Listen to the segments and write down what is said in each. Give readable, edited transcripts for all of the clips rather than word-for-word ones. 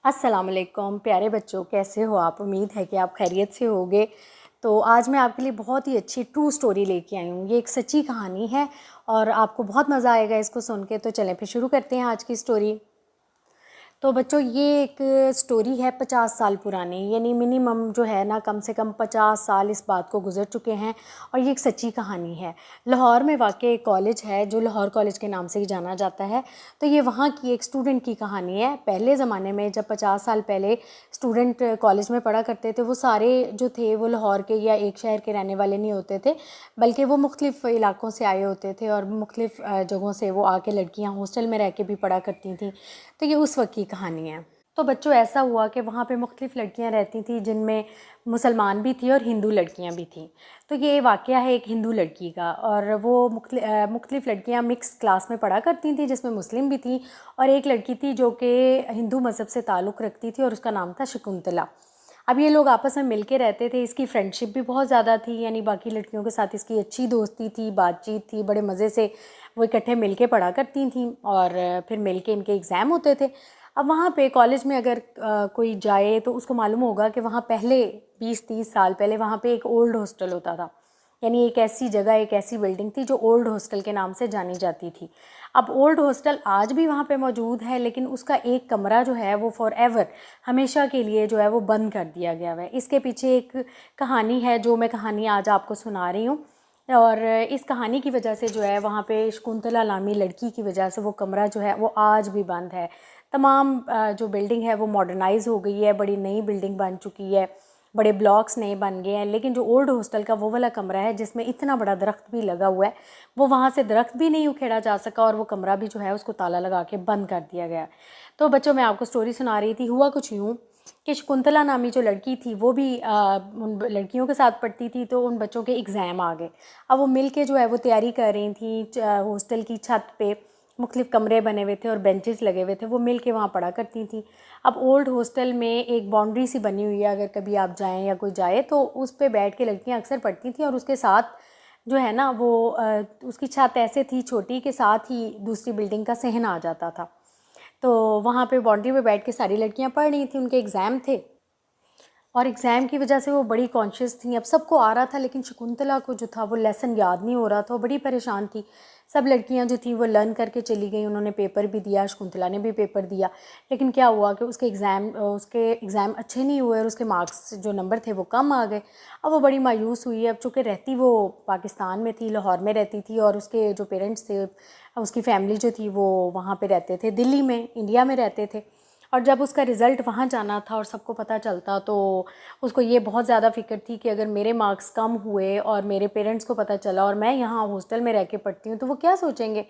अस्सलाम वालेकुम प्यारे बच्चों, कैसे हो आप? उम्मीद है कि आप खैरियत से होगे। तो आज मैं आपके लिए बहुत ही अच्छी ट्रू स्टोरी लेके आई हूँ। ये एक सच्ची कहानी है और आपको बहुत मज़ा आएगा इसको सुन के। तो चलें फिर शुरू करते हैं आज की स्टोरी। तो बच्चों, ये एक स्टोरी है 50 साल पुरानी, यानी मिनिमम जो है ना, कम से कम 50 साल इस बात को गुजर चुके हैं और ये एक सच्ची कहानी है। लाहौर में वाक़ई एक कॉलेज है जो लाहौर कॉलेज के नाम से ही जाना जाता है। तो ये वहाँ की एक स्टूडेंट की कहानी है। पहले ज़माने में जब 50 साल पहले स्टूडेंट कॉलेज में पढ़ा करते थे, वो सारे जो थे वो लाहौर के या एक शहर के रहने वाले नहीं होते थे, बल्कि वो मुख्तलिफ़ इलाक़ों से आए होते थे और मुख्तलिफ़ जगहों से वो आके लड़कियाँ हॉस्टल में रह के भी पढ़ा करती थी। तो ये उस वक्त की कहानी है। तो बच्चों, ऐसा हुआ कि वहाँ पे मुख्तलिफ़ लड़कियाँ रहती थी, जिनमें मुसलमान भी थी और हिंदू लड़कियाँ भी थीं। तो ये वाक़या है एक हिंदू लड़की का, और वो मुख्तलिफ़ लड़कियाँ मिक्स क्लास में पढ़ा करती थी, जिसमें मुस्लिम भी थी और एक लड़की थी जो कि हिंदू मज़हब से ताल्लुक़ रखती थी और उसका नाम था शकुंतला। अब ये लोग आपस में मिल के रहते थे। इसकी फ्रेंडशिप भी बहुत ज़्यादा थी, यानी बाकी लड़कियों के साथ इसकी अच्छी दोस्ती थी, बातचीत थी, बड़े मज़े से वो इकट्ठे मिल के पढ़ा करती थीं और फिर मिल के इनके एग्ज़ाम होते थे। अब वहाँ पे कॉलेज में अगर कोई जाए तो उसको मालूम होगा कि वहाँ पहले 20-30 साल पहले वहाँ पे एक ओल्ड हॉस्टल होता था, यानी एक ऐसी जगह, एक ऐसी बिल्डिंग थी जो ओल्ड हॉस्टल के नाम से जानी जाती थी। अब ओल्ड हॉस्टल आज भी वहाँ पे मौजूद है, लेकिन उसका एक कमरा जो है वो फॉर एवर, हमेशा के लिए जो है वो बंद कर दिया गया है। इसके पीछे एक कहानी है, जो मैं कहानी आज आपको सुना रही हूँ। और इस कहानी की वजह से जो है वहाँ पे शकुंतला नामी लड़की की वजह से वो कमरा जो है वो आज भी बंद है। तमाम जो बिल्डिंग है वो मॉडर्नाइज़ हो गई है, बड़ी नई बिल्डिंग बन चुकी है, बड़े ब्लॉक्स नए बन गए हैं, लेकिन जो ओल्ड हॉस्टल का वो वाला कमरा है जिसमें इतना बड़ा दरख्त भी लगा हुआ है, वो वहाँ से दरख्त भी नहीं उखेड़ा जा सका और वो कमरा भी जो है उसको ताला लगा के बंद कर दिया गया। तो बच्चों, मैं आपको स्टोरी सुना रही थी। हुआ कुछ यूँ कि शकुंतला नामी जो लड़की थी वो भी उन लड़कियों के साथ पढ़ती थी। तो उन बच्चों के एग्ज़ाम आ गए। अब वो मिल के जो है वो तैयारी कर रही थी। हॉस्टल की छत पे मुख्तलिफ़ कमरे बने हुए थे और बेंचेस लगे हुए थे, वो मिल के वहाँ पढ़ा करती थी। अब ओल्ड हॉस्टल में एक बाउंड्री सी बनी हुई है, अगर कभी आप जाएं या कोई जाए तो उस पे बैठ के लड़कियाँ अक्सर पढ़ती थी, और उसके साथ जो है ना वो उसकी छत ऐसे थी छोटी कि साथ ही दूसरी बिल्डिंग का सहन आ जाता था। तो वहाँ पे बाउंड्री पे बैठ के सारी लड़कियाँ पढ़ रही थी, उनके एग्ज़ाम थे और एग्ज़ाम की वजह से वो बड़ी कॉन्शियस थी। अब सबको आ रहा था, लेकिन शकुंतला को जो था वो लेसन याद नहीं हो रहा था, वो बड़ी परेशान थी। सब लड़कियां जो थी वो लर्न करके चली गई, उन्होंने पेपर भी दिया, शकुंतला ने भी पेपर दिया, लेकिन क्या हुआ कि उसके एग्ज़ाम अच्छे नहीं हुए और उसके मार्क्स जो नंबर थे वो कम आ गए। अब वो बड़ी मायूस हुई। अब चूँकि रहती वो पाकिस्तान में थी, लाहौर में रहती थी, और उसके जो पेरेंट्स थे, उसकी फैमिली जो थी वो वहाँ पर रहते थे, दिल्ली में, इंडिया में रहते थे। और जब उसका रिज़ल्ट वहाँ जाना था और सबको पता चलता, तो उसको ये बहुत ज़्यादा फ़िक्र थी कि अगर मेरे मार्क्स कम हुए और मेरे पेरेंट्स को पता चला और मैं यहाँ हॉस्टल में रह के पढ़ती हूँ तो वो क्या सोचेंगे।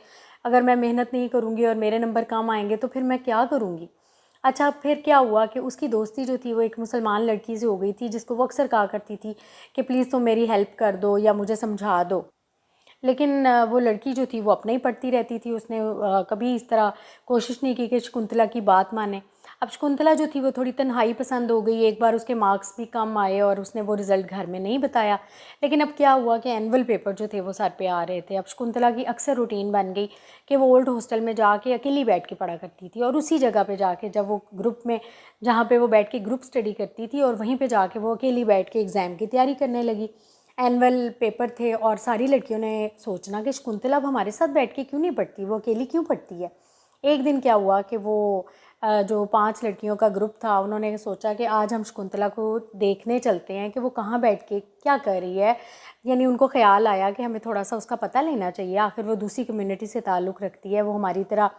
अगर मैं मेहनत नहीं करूँगी और मेरे नंबर कम आएंगे तो फिर मैं क्या करूँगी। अच्छा, फिर क्या हुआ कि उसकी दोस्ती जो थी वो एक मुसलमान लड़की से हो गई थी, जिसको वो अक्सर कहा करती थी कि प्लीज़ तुम मेरी हेल्प कर दो या मुझे समझा दो। लेकिन वो लड़की जो थी वो अपने ही पढ़ती रहती थी। उसने कभी इस तरह कोशिश नहीं की कि शकुंतला की बात माने। अब शकुंतला जो थी वो थोड़ी तन्हाई पसंद हो गई। एक बार उसके मार्क्स भी कम आए और उसने वो रिज़ल्ट घर में नहीं बताया। लेकिन अब क्या हुआ कि एनुअल पेपर जो थे वो सर पे आ रहे थे। अब शकुंतला की अक्सर रूटीन बन गई कि वो ओल्ड हॉस्टल में जाके अकेली बैठ के पढ़ा करती थी, और उसी जगह पे जाके जब वो ग्रुप में, जहाँ पे वो बैठ के ग्रुप स्टडी करती थी, और वहीं पे जाके वो अकेली बैठ के एग्ज़ाम की तैयारी करने लगी। एनुअल पेपर थे और सारी लड़कियों ने सोचना कि शकुंतला अब हमारे साथ बैठ के क्यों नहीं पढ़ती, वो अकेली क्यों पढ़ती है। एक दिन क्या हुआ कि वो जो 5 लड़कियों का ग्रुप था, उन्होंने सोचा कि आज हम शकुंतला को देखने चलते हैं कि वो कहाँ बैठ के क्या कर रही है। यानी उनको ख्याल आया कि हमें थोड़ा सा उसका पता लेना चाहिए, आखिर वो दूसरी कम्युनिटी से ताल्लुक़ रखती है, वो हमारी तरह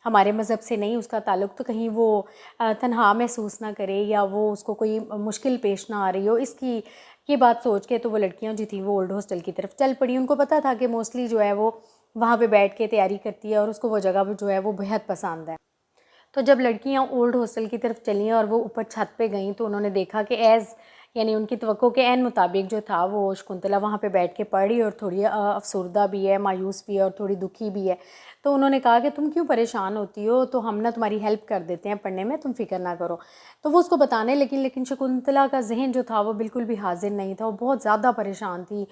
हमारे मज़हब से नहीं उसका ताल्लुक़, तो कहीं वो तन्हा महसूस ना करे या वो उसको कोई मुश्किल पेश ना आ रही हो। इसकी ये बात सोच के तो वो लड़कियां जो थी वो ओल्ड हॉस्टल की तरफ चल पड़ी। उनको पता था कि मोस्टली जो है वो वहाँ पे बैठ के तैयारी करती है और उसको वो जगह जो है वो बेहद पसंद है। तो जब लड़कियां ओल्ड हॉस्टल की तरफ चलीं और वो ऊपर छत पे गईं, तो उन्होंने देखा कि यानी उनकी तवक्को के ऐन मुताबिक जो था वो शकुंतला वहाँ पे बैठ के पढ़ रही और थोड़ी अफसरदा भी है, मायूस भी है और थोड़ी दुखी भी है। तो उन्होंने कहा कि तुम क्यों परेशान होती हो, तो हम ना तुम्हारी हेल्प कर देते हैं पढ़ने में, तुम फिक्र ना करो। तो वो उसको बताने लगी, लेकिन शकुंतला का जहन जो था वो बिल्कुल भी हाजिर नहीं था, वो बहुत ज़्यादा परेशान थी।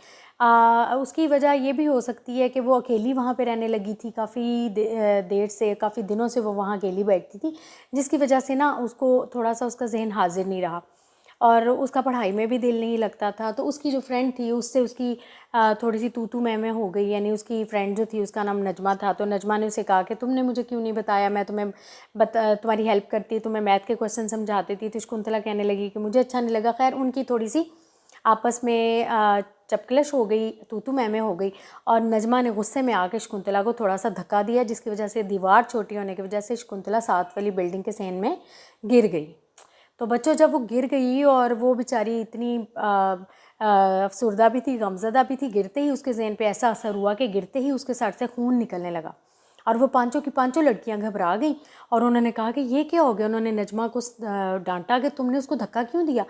उसकी वजह ये भी हो सकती है कि वो अकेली वहाँ पे रहने लगी थी, काफ़ी देर से, काफ़ी दिनों से वो वहाँ अकेली बैठती थी, जिसकी वजह से ना उसको थोड़ा सा उसका जहन हाजिर नहीं रहा और उसका पढ़ाई में भी दिल नहीं लगता था। तो उसकी जो फ्रेंड थी उससे उसकी थोड़ी सी तू मैं हो गई, यानी उसकी फ्रेंड जो थी उसका नाम नजमा था। तो नजमा ने उसे कहा कि तुमने मुझे क्यों नहीं बताया, मैं तुम्हें तुम्हारी हेल्प करती, तुम्हें मैथ के क्वेश्चन समझा देती। तो शकुंतला कहने लगी कि मुझे अच्छा नहीं लगा। खैर उनकी थोड़ी सी आपस में चपकलश हो गई, तू मैं हो गई, और नजमा ने गुस्से में आके शकुंतला को थोड़ा सा धक्का दिया, जिसकी वजह से दीवार छोटी होने की वजह से शकुंतला साथ वाली बिल्डिंग के सेन में गिर गई। तो बच्चों जब वो गिर गई और वो बेचारी इतनी अफसरदा भी थी, गमज़दा भी थी, गिरते ही उसके ज़हन पे ऐसा असर हुआ कि गिरते ही उसके सर से खून निकलने लगा और वो पांचों की पांचों लड़कियां घबरा गईं और उन्होंने कहा कि ये क्या हो गया। उन्होंने नजमा को डांटा कि तुमने उसको धक्का क्यों दिया।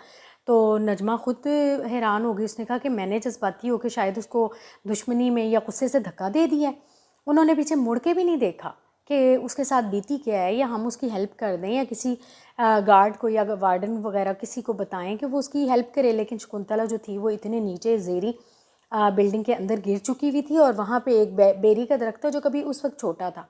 तो नजमा खुद हैरान हो गई, उसने कहा कि मैंने जज्बाती होकर शायद उसको दुश्मनी में या गुस्से से धक्का दे दिया है। उन्होंने पीछे मुड़ के भी नहीं देखा कि उसके साथ बीती क्या है, या हम उसकी हेल्प कर दें या किसी गार्ड को या वार्डन वगैरह किसी को बताएं कि वो उसकी हेल्प करे। लेकिन शकुंतला जो थी वो इतने नीचे ज़ेरी बिल्डिंग के अंदर गिर चुकी हुई थी और वहाँ पे एक बेरी का दरख्त था जो कभी उस वक्त छोटा था।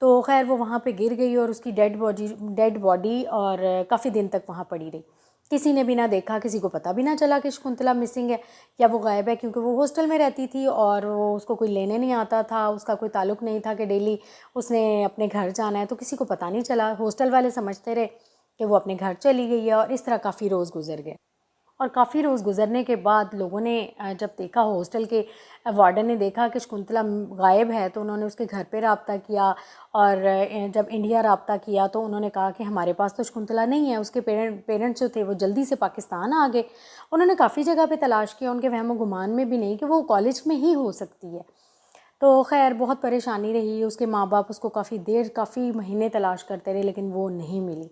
तो खैर वो वहाँ पे गिर गई और उसकी डेड बॉडी और काफ़ी दिन तक वहाँ पड़ी रही। किसी ने भी ना देखा, किसी को पता भी ना चला कि शकुंतला मिसिंग है या वो गायब है, क्योंकि वो हॉस्टल में रहती थी और वो उसको कोई लेने नहीं आता था, उसका कोई ताल्लुक़ नहीं था कि डेली उसने अपने घर जाना है। तो किसी को पता नहीं चला, हॉस्टल वाले समझते रहे कि वो अपने घर चली गई है और इस तरह काफ़ी रोज़ गुजर गए। और काफ़ी रोज़ गुजरने के बाद लोगों ने जब देखा, हॉस्टल के वार्डन ने देखा कि शकुंतला गायब है, तो उन्होंने उसके घर पे रब्ता किया और जब इंडिया रब्ता किया तो उन्होंने कहा कि हमारे पास तो शकुंतला नहीं है। उसके पेरेंट्स जो थे वो जल्दी से पाकिस्तान आ गए। उन्होंने काफ़ी जगह पे तलाश किया, उनके वहम गुमान में भी नहीं कि वो कॉलेज में ही हो सकती है। तो खैर बहुत परेशानी रही, उसके माँ बाप उसको काफ़ी महीने तलाश करते रहे, लेकिन वो नहीं मिली।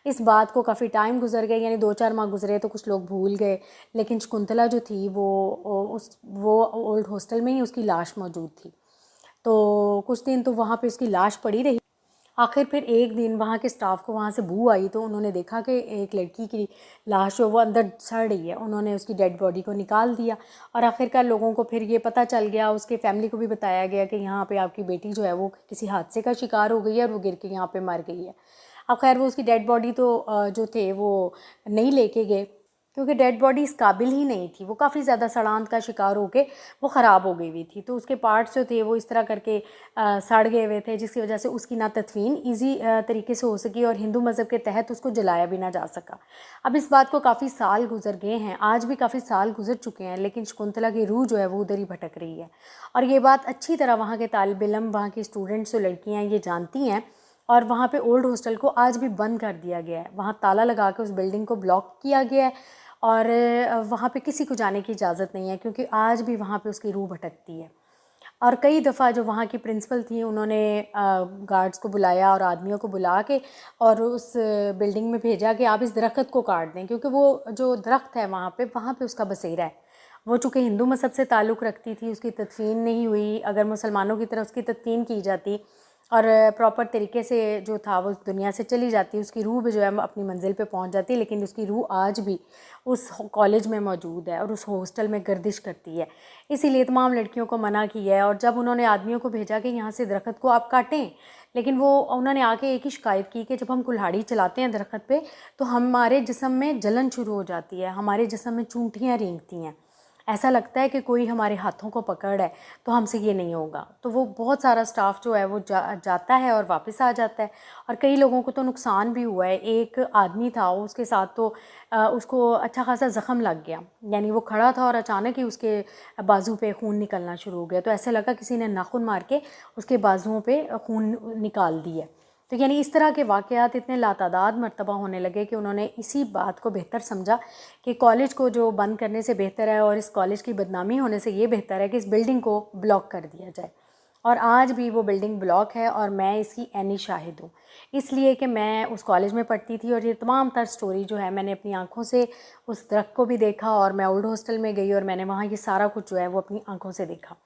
इस बात को काफ़ी टाइम गुजर गए, यानी 2-4 माह गुजरे तो कुछ लोग भूल गए, लेकिन शकुंतला जो थी वो ओल्ड हॉस्टल में ही उसकी लाश मौजूद थी। तो कुछ दिन तो वहाँ पे उसकी लाश पड़ी रही। आखिर फिर एक दिन वहाँ के स्टाफ को वहाँ से बू आई, तो उन्होंने देखा कि एक लड़की की लाश जो वो अंदर सड़ रही है। उन्होंने उसकी डेड बॉडी को निकाल दिया और आखिरकार लोगों को फिर ये पता चल गया, उसके फैमिली को भी बताया गया कि यहाँ पे आपकी बेटी जो है वो किसी हादसे का शिकार हो गई है और वो गिर के यहाँ पे मर गई है। अब खैर वो उसकी डेड बॉडी तो जो थे वो नहीं लेके गए, क्योंकि डेड बॉडी इस काबिल ही नहीं थी, वो काफ़ी ज़्यादा सड़ांत का शिकार होके वो ख़राब हो गई हुई थी। तो उसके पार्ट्स जो थे वो इस तरह करके सड़ गए हुए थे, जिसकी वजह से उसकी ना तदफीन ईजी तरीके से हो सकी और हिंदू मज़हब के तहत उसको जलाया भी ना जा सका। अब इस बात को काफ़ी साल गुजर गए हैं, आज भी काफ़ी साल गुजर चुके हैं, लेकिन शकुंतला की रूह जो है वो उधर ही भटक रही है। और ये बात अच्छी तरह वहाँ के तालिब इल्म, वहाँ की स्टूडेंट्स जो लड़कियाँ ये जानती हैं। और वहाँ पे ओल्ड हॉस्टल को आज भी बंद कर दिया गया है, वहाँ ताला लगा के उस बिल्डिंग को ब्लॉक किया गया है और वहाँ पे किसी को जाने की इजाज़त नहीं है, क्योंकि आज भी वहाँ पे उसकी रूह भटकती है। और कई दफ़ा जो वहाँ की प्रिंसिपल थी उन्होंने गार्ड्स को बुलाया और आदमियों को बुला के और उस बिल्डिंग में भेजा कि आप इस दरख्त को काट दें, क्योंकि वो जो दरख्त है वहाँ पे उसका बसेरा है। वो चूँकि हिंदू मज़हब से ताल्लुक़ रखती थी, उसकी तदफीन नहीं हुई। अगर मुसलमानों की तरह उसकी तदफीन की जाती और प्रॉपर तरीके से जो था वो दुनिया से चली जाती, उसकी रूह भी जो है अपनी मंजिल पे पहुंच जाती, लेकिन उसकी रूह आज भी उस कॉलेज में मौजूद है और उस हॉस्टल में गर्दिश करती है। इसीलिए तमाम लड़कियों को मना किया है। और जब उन्होंने आदमियों को भेजा कि यहाँ से दरख्त को आप काटें, लेकिन वो उन्होंने आके एक ही शिकायत की कि जब हम कुल्हाड़ी चलाते हैं दरख्त पे तो हमारे जिस्म में जलन शुरू हो जाती है, हमारे जिस्म में चूंटियाँ रेंगती हैं, ऐसा लगता है कि कोई हमारे हाथों को पकड़ है, तो हमसे ये नहीं होगा। तो वो बहुत सारा स्टाफ जो है वो जाता है और वापस आ जाता है। और कई लोगों को तो नुकसान भी हुआ है। एक आदमी था, उसके साथ तो उसको अच्छा खासा ज़ख़म लग गया, यानी वो खड़ा था और अचानक ही उसके बाजू पे खून निकलना शुरू हो गया। तो ऐसे लगा किसी ने नाखून मार के उसके बाजुओं पे खून निकाल दिया। तो यानी इस तरह के वाक़यात इतने लातादाद मरतबा होने लगे कि उन्होंने इसी बात को बेहतर समझा कि कॉलेज को जो बंद करने से बेहतर है और इस कॉलेज की बदनामी होने से ये बेहतर है कि इस बिल्डिंग को ब्लॉक कर दिया जाए। और आज भी वो बिल्डिंग ब्लॉक है और मैं इसकी ऐनी शाहिद हूँ, इसलिए कि मैं उस कॉलेज में पढ़ती थी और ये तमाम तर स्टोरी जो है मैंने अपनी आंखों से उस दरख्त को भी देखा और मैं ओल्ड हॉस्टल में गई और मैंने वहाँ ये सारा कुछ जो है वो अपनी आंखों से देखा।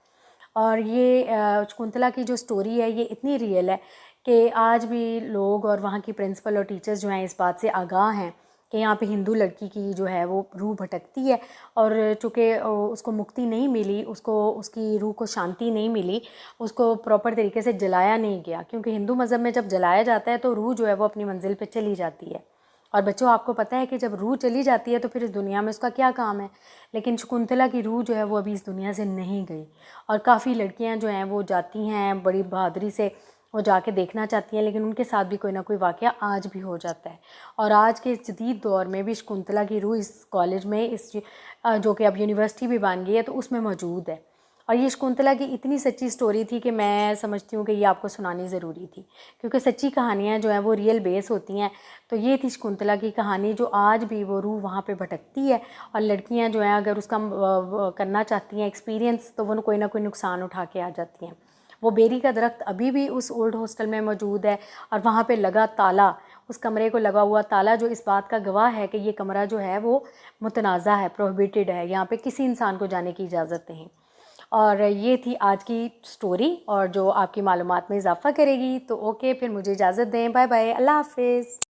और ये शकुंतला की जो स्टोरी है ये इतनी रियल है कि आज भी लोग और वहाँ की प्रिंसिपल और टीचर्स जो हैं इस बात से आगाह हैं कि यहाँ पे हिंदू लड़की की जो है वो रूह भटकती है, और चूँकि उसको मुक्ति नहीं मिली, उसको उसकी रूह को शांति नहीं मिली, उसको प्रॉपर तरीके से जलाया नहीं गया, क्योंकि हिंदू मज़हब में जब जलाया जाता है तो रूह जो है वो अपनी मंजिल पे चली जाती है। और बच्चों, आपको पता है कि जब रूह चली जाती है तो फिर इस दुनिया में उसका क्या काम है। लेकिन शकुंतला की रूह जो है वो अभी इस दुनिया से नहीं गई, और काफ़ी लड़कियां जो हैं वो जाती हैं बड़ी बहादुरी से, वो जाके देखना चाहती हैं, लेकिन उनके साथ भी कोई ना कोई वाक़या आज भी हो जाता है। और आज के इस जदीद दौर में भी शकुंतला की रूह इस कॉलेज में, इस जो कि अब यूनिवर्सिटी भी बन गई है, तो उसमें मौजूद है। और ये शकुंतला की इतनी सच्ची स्टोरी थी कि मैं समझती हूँ कि ये आपको सुनानी ज़रूरी थी, क्योंकि सच्ची कहानियाँ जो हैं वो रियल बेस होती हैं। तो ये थी शकुंतला की कहानी, जो आज भी वो रूह वहाँ पे भटकती है, और लड़कियाँ जो हैं अगर उसका करना चाहती हैं एक्सपीरियंस, तो वो कोई ना कोई नुकसान उठा के आ जाती हैं। वो बेरी का दरख्त अभी भी उस ओल्ड हॉस्टल में मौजूद है, और वहाँ पे लगा ताला, उस कमरे को लगा हुआ ताला जो इस बात का गवाह है कि ये कमरा जो है वो मुतनाज़ा है, प्रोहिबिटेड है, यहाँ पे किसी इंसान को जाने की इजाज़त नहीं। और ये थी आज की स्टोरी, और जो आपकी मालूमात में इजाफ़ा करेगी। तो ओके, फिर मुझे इजाज़त दें, बाय बाय, अल्लाह हाफ़िज़।